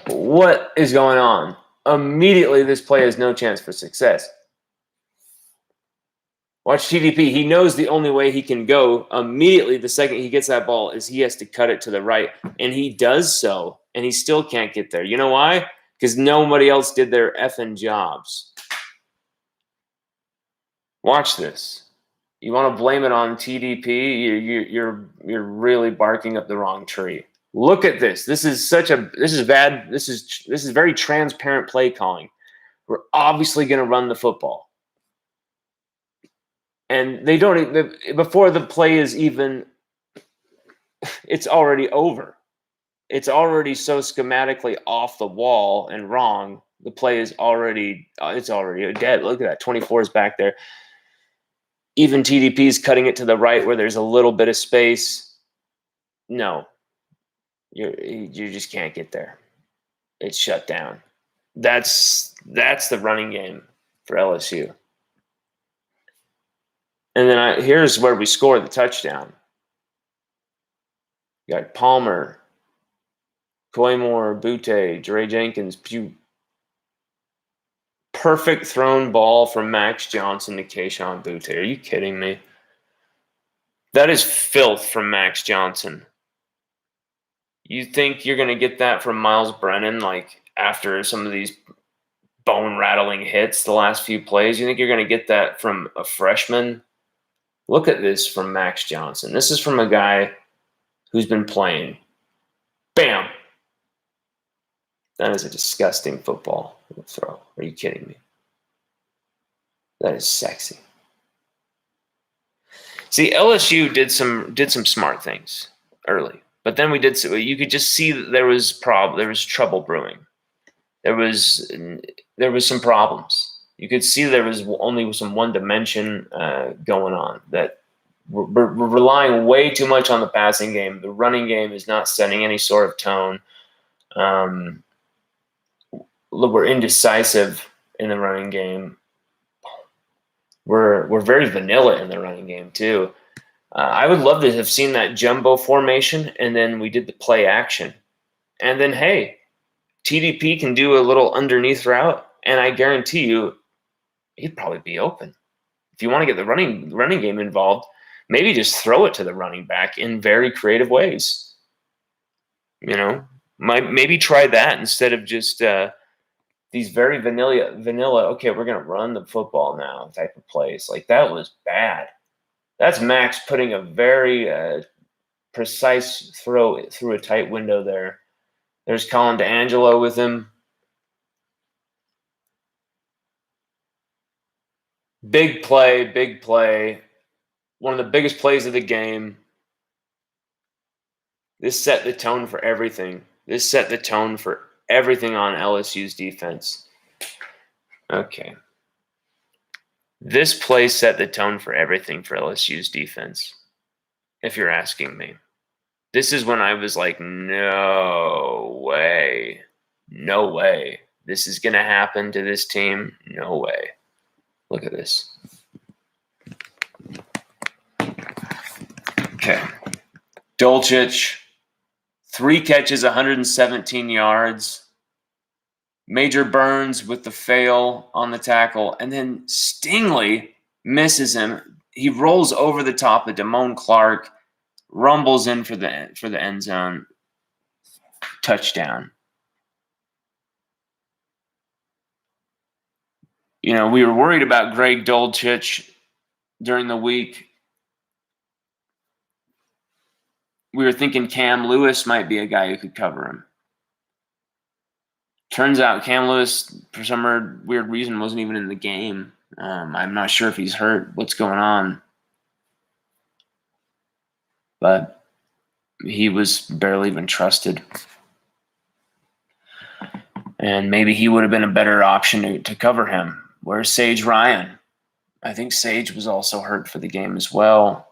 What is going on? Immediately, this play has no chance for success. Watch TDP. He knows the only way he can go immediately the second he gets that ball is he has to cut it to the right. And he does so, and he still can't get there. You know why? Because nobody else did their effing jobs. Watch this. You want to blame it on TDP? You're really barking up the wrong tree. Look at this. This is bad. This is very transparent play calling. We're obviously going to run the football. And they don't, before the play is even, it's already over. It's already so schematically off the wall and wrong. The play is already, it's already dead. Look at that. 24 is back there. Even TDP is cutting it to the right where there's a little bit of space. No, you just can't get there. It's shut down. That's the running game for LSU. And then here's where we score the touchdown. You got Palmer, Coy Moore, Boutte, Dre Jenkins. Perfect thrown ball from Max Johnson to Kayshon Boutte. Are you kidding me? That is filth from Max Johnson. You think you're going to get that from Miles Brennan, like after some of these bone-rattling hits the last few plays? You think you're going to get that from a freshman? Look at this from Max Johnson. This is from a guy who's been playing. Bam! That is a disgusting football throw. Are you kidding me? That is sexy. See, LSU did some smart things early, but then you could just see that there was trouble brewing. There was some problems. You could see there was only some one dimension going on, that we're relying way too much on the passing game. The running game is not setting any sort of tone. We're indecisive in the running game. We're very vanilla in the running game too. I would love to have seen that jumbo formation, and then we did the play action, and then hey, TDP can do a little underneath route, and I guarantee you, he'd probably be open. If you want to get the running game involved, maybe just throw it to the running back in very creative ways. Maybe try that instead of just these very vanilla. Okay, we're gonna run the football now type of plays. Like, that was bad. That's Max putting a very precise throw through a tight window there. There's Colin DeAngelo with him. Big play. One of the biggest plays of the game. This set the tone for everything. This set the tone for everything on LSU's defense. Okay. This play set the tone for everything for LSU's defense, if you're asking me. This is when I was like, no way. No way. This is going to happen to this team. No way. Look at this. Okay. Dulcich, 3 catches, 117 yards. Major Burns with the fail on the tackle. And then Stingley misses him. He rolls over the top of Damone Clark, rumbles in for the end zone. Touchdown. We were worried about Greg Dulcich during the week. We were thinking Cam Lewis might be a guy who could cover him. Turns out Cam Lewis, for some weird reason, wasn't even in the game. I'm not sure if he's hurt, what's going on. But he was barely even trusted. And maybe he would have been a better option to cover him. Where's Sage Ryan? I think Sage was also hurt for the game as well.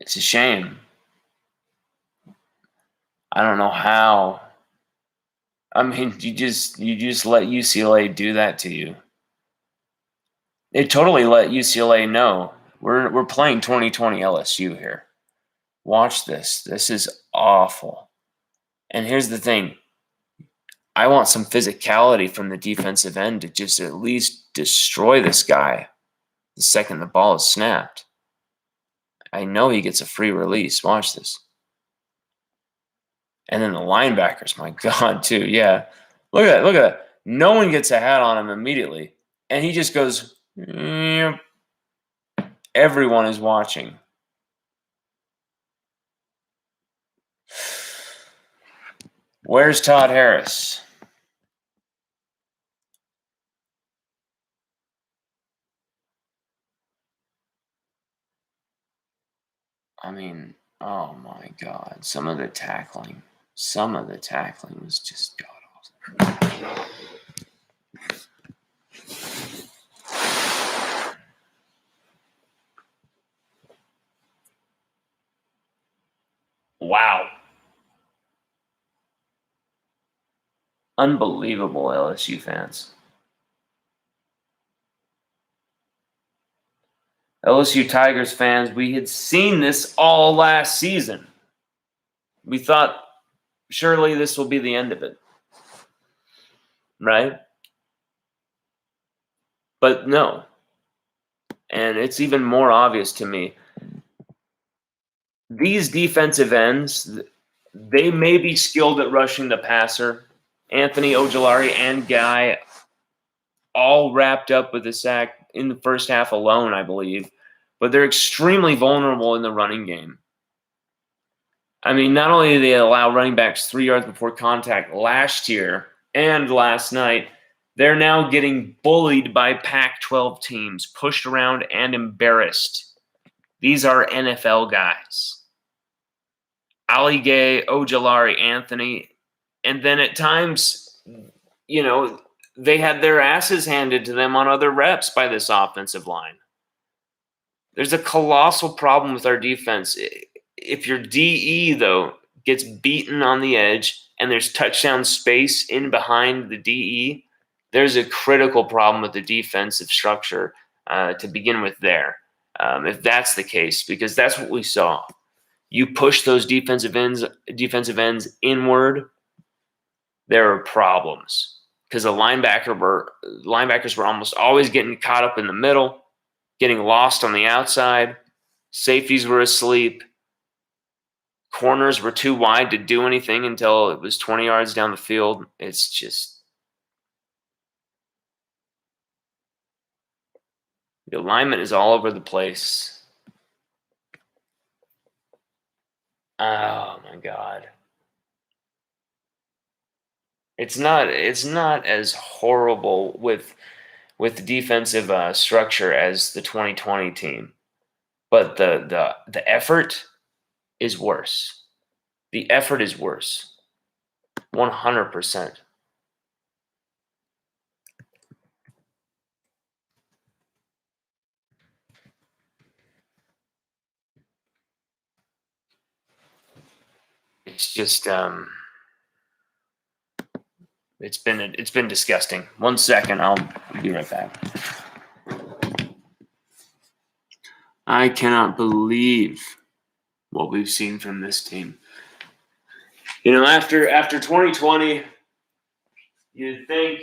It's a shame. I don't know how. I mean, you just let UCLA do that to you. They totally let UCLA know we're playing 2020 LSU here. Watch this. This is awful. And here's the thing. I want some physicality from the defensive end to just at least destroy this guy the second the ball is snapped. I know he gets a free release. Watch this. And then the linebackers, my God, too. Yeah. Look at that. No one gets a hat on him immediately. And he just goes, yep. Everyone is watching. Where's Todd Harris? I mean, oh my God. Some of the tackling was just god-awful. Wow. Unbelievable, LSU fans. LSU Tigers fans, we had seen this all last season. We thought, surely this will be the end of it. Right? But no. And it's even more obvious to me. These defensive ends, they may be skilled at rushing the passer. Anthony Ojulari and Guy all wrapped up with a sack in the first half alone, I believe. But they're extremely vulnerable in the running game. I mean, not only did they allow running backs 3 yards before contact last year and last night, they're now getting bullied by Pac-12 teams, pushed around and embarrassed. These are NFL guys. Ali Gay, Ojulari, Anthony, and then at times, they had their asses handed to them on other reps by this offensive line. There's a colossal problem with our defense. If your DE, though, gets beaten on the edge and there's touchdown space in behind the DE, there's a critical problem with the defensive structure to begin with there. If that's the case, because that's what we saw. You push those defensive ends inward, there are problems because the linebackers were almost always getting caught up in the middle, getting lost on the outside. Safeties were asleep. Corners were too wide to do anything until it was 20 yards down the field. It's just the alignment is all over the place. Oh my God. It's not as horrible with the defensive structure as the 2020 team, but the effort is worse. The effort is worse. 100%. It's just it's been disgusting. 1 second, I'll be right back. I cannot believe what we've seen from this team. After 2020, you'd think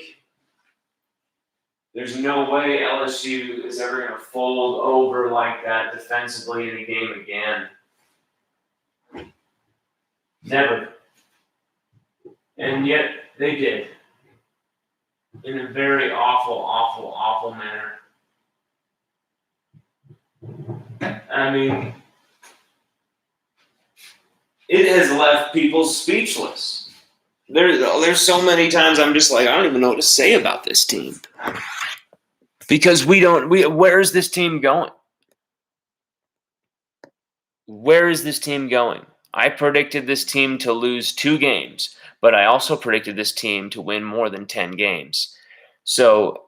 there's no way LSU is ever going to fold over like that defensively in a game again. Never. And yet they did. In a very awful, awful, awful manner. I mean, it has left people speechless. There's so many times I'm just like, I don't even know what to say about this team. Because where is this team going? Where is this team going? I predicted this team to lose 2 games, but I also predicted this team to win more than 10 games. So,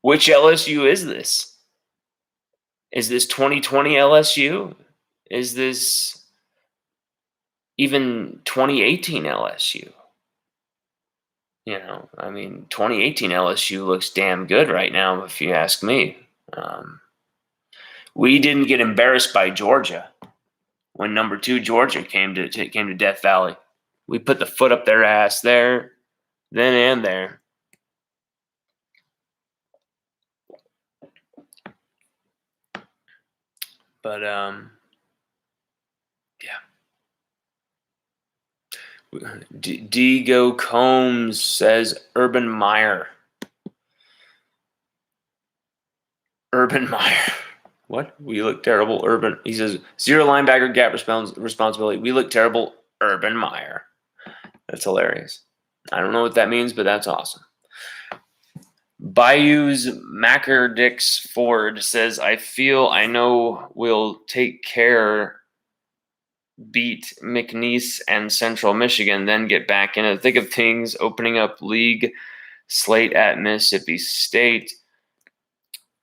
which LSU is this? Is this 2020 LSU? Is this even 2018 LSU? 2018 LSU looks damn good right now, if you ask me. We didn't get embarrassed by Georgia when number 2 Georgia came to Death Valley. We put the foot up their ass there, then and there. But yeah. Diego Combs says Urban Meyer. Urban Meyer. What? We look terrible. Urban. He says 0 linebacker gap responsibility. We look terrible. Urban Meyer. That's hilarious. I don't know what that means, but that's awesome. Bayou's Macardix Ford says, I feel I know we'll take care, beat McNeese and Central Michigan, then get back into the thick of things, opening up league slate at Mississippi State.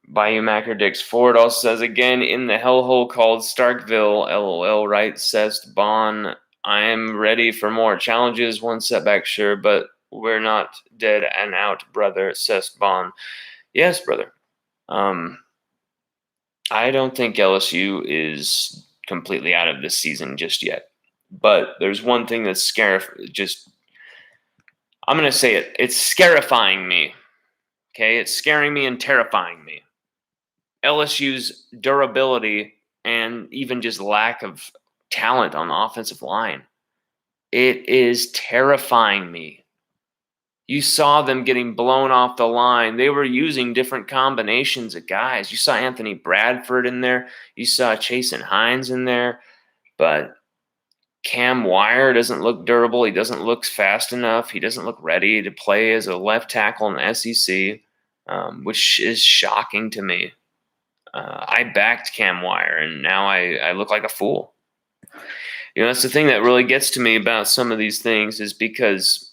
Bayou Macardix Ford also says, again, in the hellhole called Starkville, LOL, right? Cest Bon, I am ready for more challenges. 1 setback, sure, but we're not dead and out, brother, Cest Bon. Yes, brother. I don't think LSU is completely out of this season just yet. But there's one thing that's I'm going to say it. It's scarifying me. Okay? It's scaring me and terrifying me. LSU's durability and even just lack of talent on the offensive line. It is terrifying me. You saw them getting blown off the line. They were using different combinations of guys. You saw Anthony Bradford in there. You saw Chasen Hines in there. But Cam Wire doesn't look durable. He doesn't look fast enough. He doesn't look ready to play as a left tackle in the SEC, which is shocking to me. I backed Cam Wire, and now I look like a fool. That's the thing that really gets to me about some of these things, is because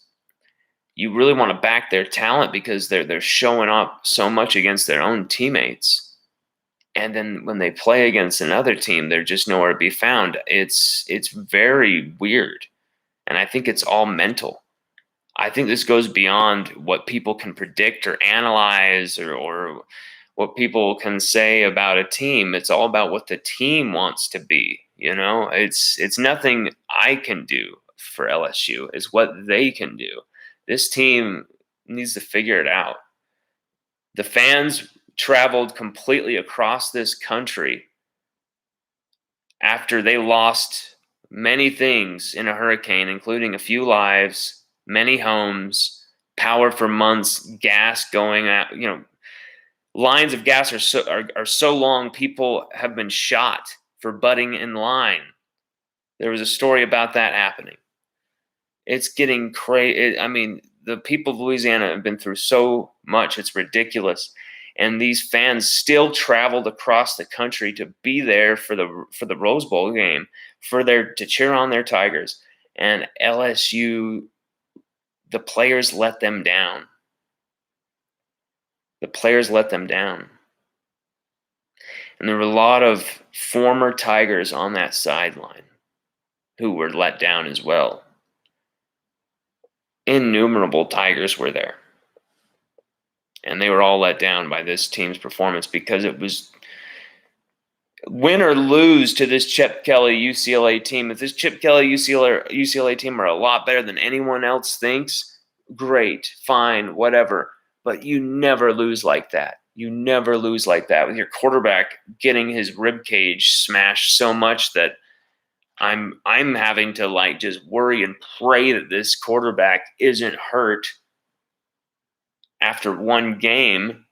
you really want to back their talent because they're showing up so much against their own teammates. And then when they play against another team, they're just nowhere to be found. It's very weird. And I think it's all mental. I think this goes beyond what people can predict or analyze or what people can say about a team. It's all about what the team wants to be. It's nothing I can do for LSU. It's what they can do. This team needs to figure it out. The fans traveled completely across this country after they lost many things in a hurricane, including a few lives, many homes, power for months, gas going out. Lines of gas are so long, people have been shot for butting in line. There was a story about that happening. It's getting crazy. I mean, the people of Louisiana have been through so much. It's ridiculous. And these fans still traveled across the country to be there for the Rose Bowl game, to cheer on their Tigers. And LSU, the players let them down. The players let them down. And there were a lot of former Tigers on that sideline who were let down as well. Innumerable Tigers were there. And they were all let down by this team's performance because it was win or lose to this Chip Kelly UCLA team. If this Chip Kelly UCLA team are a lot better than anyone else thinks, great, fine, whatever. But you never lose like that. You never lose like that with your quarterback getting his rib cage smashed so much that I'm having to just worry and pray that this quarterback isn't hurt after one game.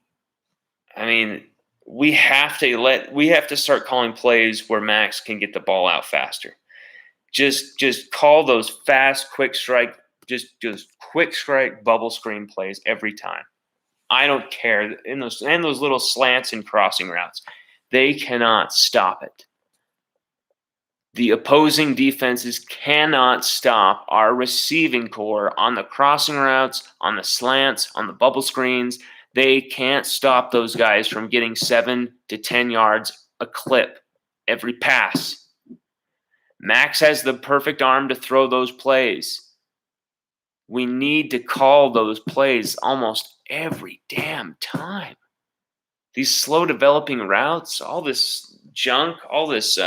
I mean, we have to start calling plays where Max can get the ball out faster. Just call those fast, quick strike, just quick strike bubble screen plays every time. I don't care. In those little slants and crossing routes, they cannot stop it. The opposing defenses cannot stop our receiving core on the crossing routes, on the slants, on the bubble screens. They can't stop those guys from getting 7 to 10 yards a clip every pass. Max has the perfect arm to throw those plays. We need to call those plays almost every damn time. These slow developing routes, all this junk, all this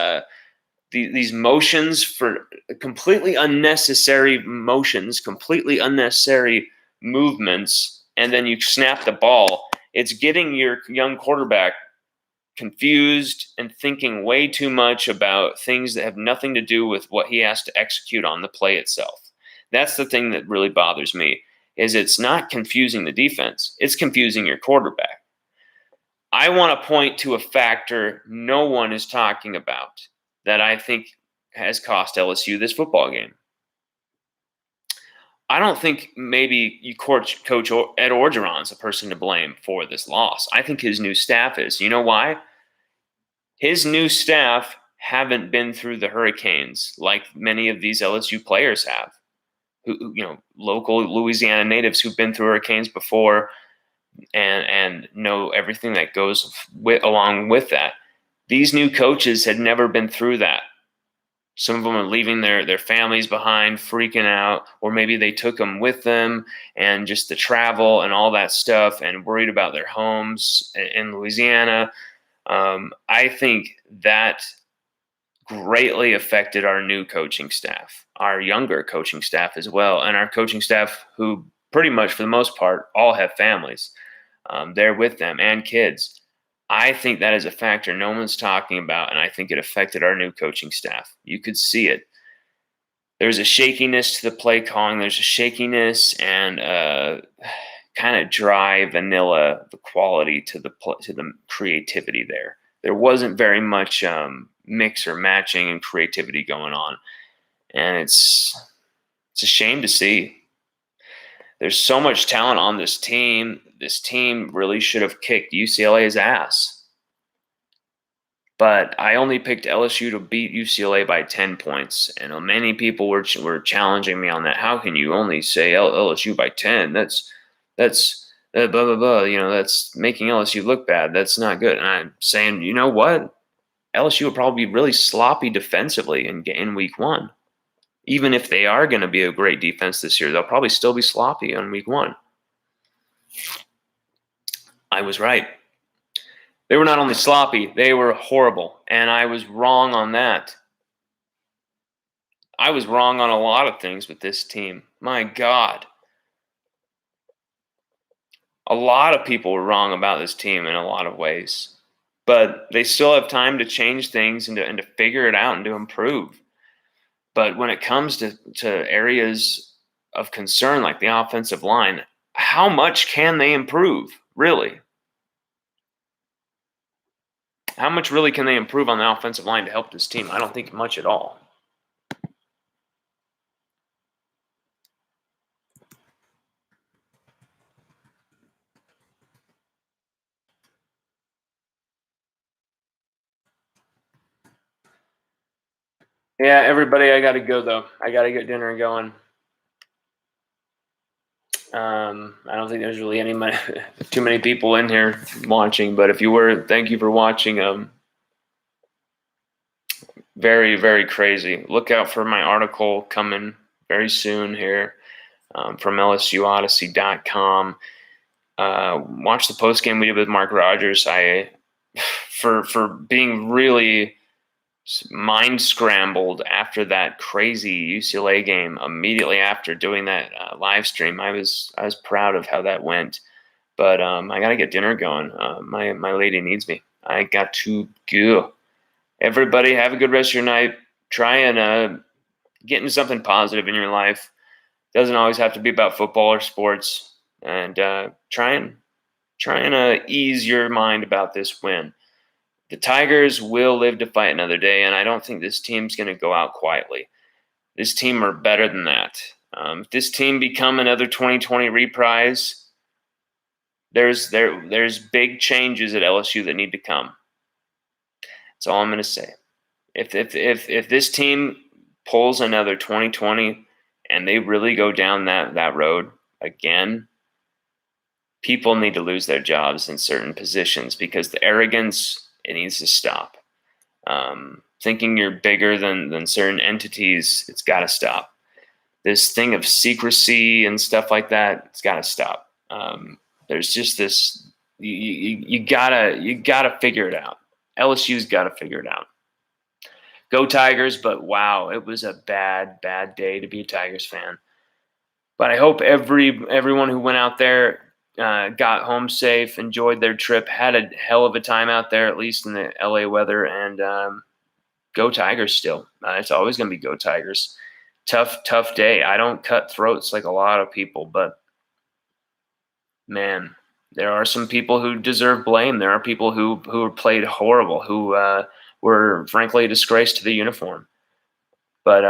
these motions for completely unnecessary motions, completely unnecessary movements, and then you snap the ball. It's getting your young quarterback confused and thinking way too much about things that have nothing to do with what he has to execute on the play itself. That's the thing that really bothers me, is it's not confusing the defense. It's confusing your quarterback. I want to point to a factor no one is talking about that I think has cost LSU this football game. I don't think maybe Coach Ed Orgeron's a person to blame for this loss. I think his new staff is. You know why? His new staff haven't been through the hurricanes like many of these LSU players have. Local Louisiana natives who've been through hurricanes before and know everything that goes along with that. These new coaches had never been through that. Some of them are leaving their families behind, freaking out, or maybe they took them with them and just the travel and all that stuff and worried about their homes in Louisiana. I think that greatly affected our new coaching staff, our younger coaching staff as well, and our coaching staff who pretty much for the most part all have families. They're with them and kids. I think that is a factor no one's talking about, and I think it affected our new coaching staff. You could see it. there's a shakiness to the play calling. There's a shakiness and kind of dry, vanilla, the quality to the creativity there. There wasn't very much mix or matching and creativity going on, and it's a shame to see. There's so much talent on this team. This team really should have kicked UCLA's ass. But I only picked LSU to beat UCLA by 10 points, and many people were challenging me on that. How can you only say LSU by 10? That's blah blah blah. That's making LSU look bad. That's not good. And I'm saying, you know what? LSU will probably be really sloppy defensively in week 1. Even if they are going to be a great defense this year, they'll probably still be sloppy on week 1. I was right. They were not only sloppy, they were horrible, and I was wrong on that. I was wrong on a lot of things with this team. My God. A lot of people were wrong about this team in a lot of ways, but they still have time to change things and to figure it out and to improve. But when it comes to areas of concern like the offensive line, how much can they improve, really? How much really can they improve on the offensive line to help this team? I don't think much at all. Yeah, everybody, I got to go, though. I got to get dinner going. I don't think there's really too many people in here watching, but if you were, thank you for watching. Very, very crazy. Look out for my article coming very soon here from LSUOdyssey.com. Watch the postgame we did with Mark Rogers. For being really mind scrambled after that crazy UCLA game. Immediately after doing that live stream, I was proud of how that went. But I got to get dinner going. My lady needs me. I got to go. Everybody, have a good rest of your night. Try and get into something positive in your life. Doesn't always have to be about football or sports. And try and ease your mind about this win. The Tigers will live to fight another day, and I don't think this team's going to go out quietly. This team are better than that. If this team become another 2020 reprise, there's big changes at LSU that need to come. That's all I'm going to say. If this team pulls another 2020 and they really go down that road again, people need to lose their jobs in certain positions because the arrogance, it needs to stop. Thinking you're bigger than certain entities, it's got to stop. This thing of secrecy and stuff like that, it's got to stop. There's just this. You gotta figure it out. LSU's got to figure it out. Go Tigers! But wow, it was a bad day to be a Tigers fan. But I hope everyone who went out there got home safe, enjoyed their trip, had a hell of a time out there, at least in the LA weather, and go Tigers still. It's always going to be go Tigers. Tough day. I don't cut throats like a lot of people, but man, there are some people who deserve blame. There are people who played horrible, who were frankly a disgrace to the uniform. But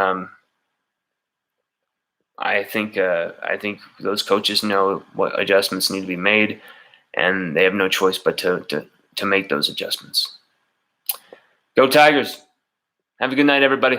I think those coaches know what adjustments need to be made, and they have no choice but to make those adjustments. Go Tigers! Have a good night, everybody.